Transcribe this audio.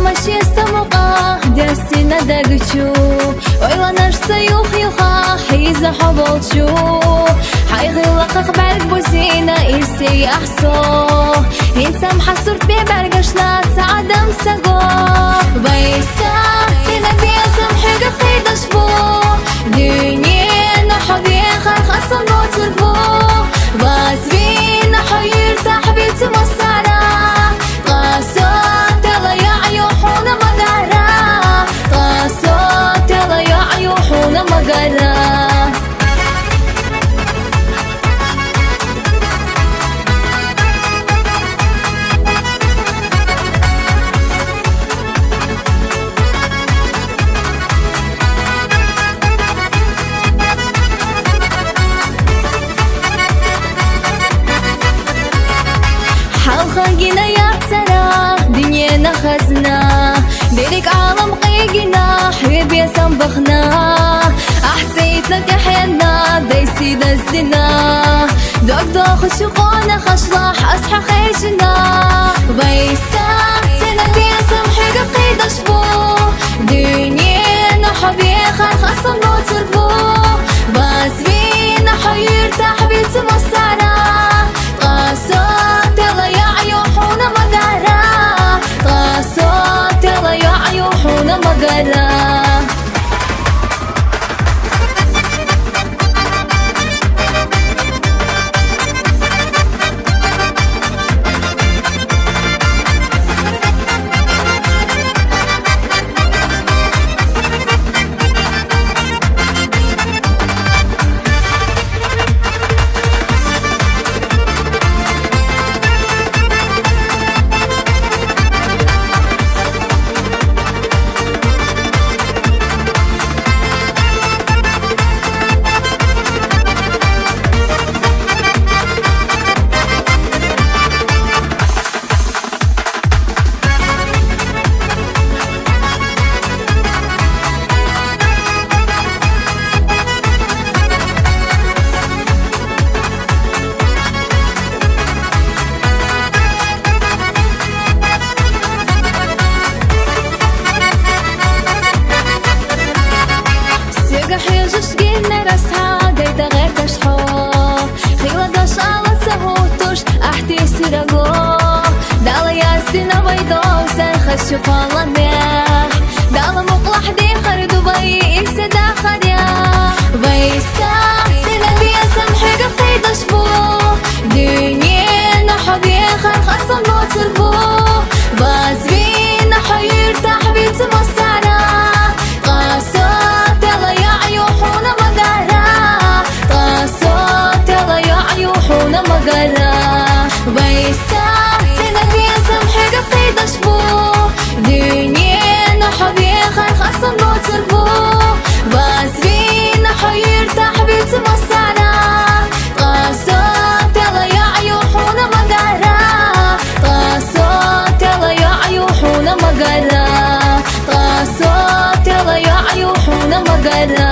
ماشي استمقا دستنا دقشو ويلا نرسى يوخا حيزا حبلشو حيغلق بالك بوزينا إيسي أحسو إنسان حصرت ببرقشنا تعدم سقو بيسا سنبي سمحي قطيد أشبو دنيا نحبي خلق أصلا تربو بس بينا حير تحبيت مصارا قاسوت يلا يا عيوحونا مقارا قاسوت يلا يا عيوحونا مقارا خلقنا يا ترى دنيانا خزنا بيرك عالم قيقنا حبيبي سنبخنا أحسيتنا كحينا دايسي دزدنا دوك دوخ شقونا خشلاح أصحى خيشنا بيسا سنبي سمحي قيد أشبو دنيانا حبيبي خلق أصلا تربو بس بينا حير تحبيت مصارا قاسوت يلا يا عيوحونا مقارا قاسوت يلا يا عيوحونا مقارا حيجش جينا راسها دايدا غير تشحو خيوة داش على سهوتوش احتي سرقو دالا ياسدنا بيضو سنخشو فالا ميح دالا مقلح دي خردو بي إيسا دا خريا بيسا سنبي سمحي قطيد أشبو دنيا نحبي خلق أصلا تربو بس بينا حير تحبيت مصارا قاسوت يلا يا عيوحونا مقارا قاسوت يلا يا عيوحونا مقارا بيسا سنبي سمحي قطيد أشبو دنيا نحبي خلق أصلا تربو بس بينا حير تحبيت مصارا قاسوت يلا يا عيوحونا مقارا قاسوت يلا يا عيوحونا مقارا قاسوت يلا يا عيوحونا مقارا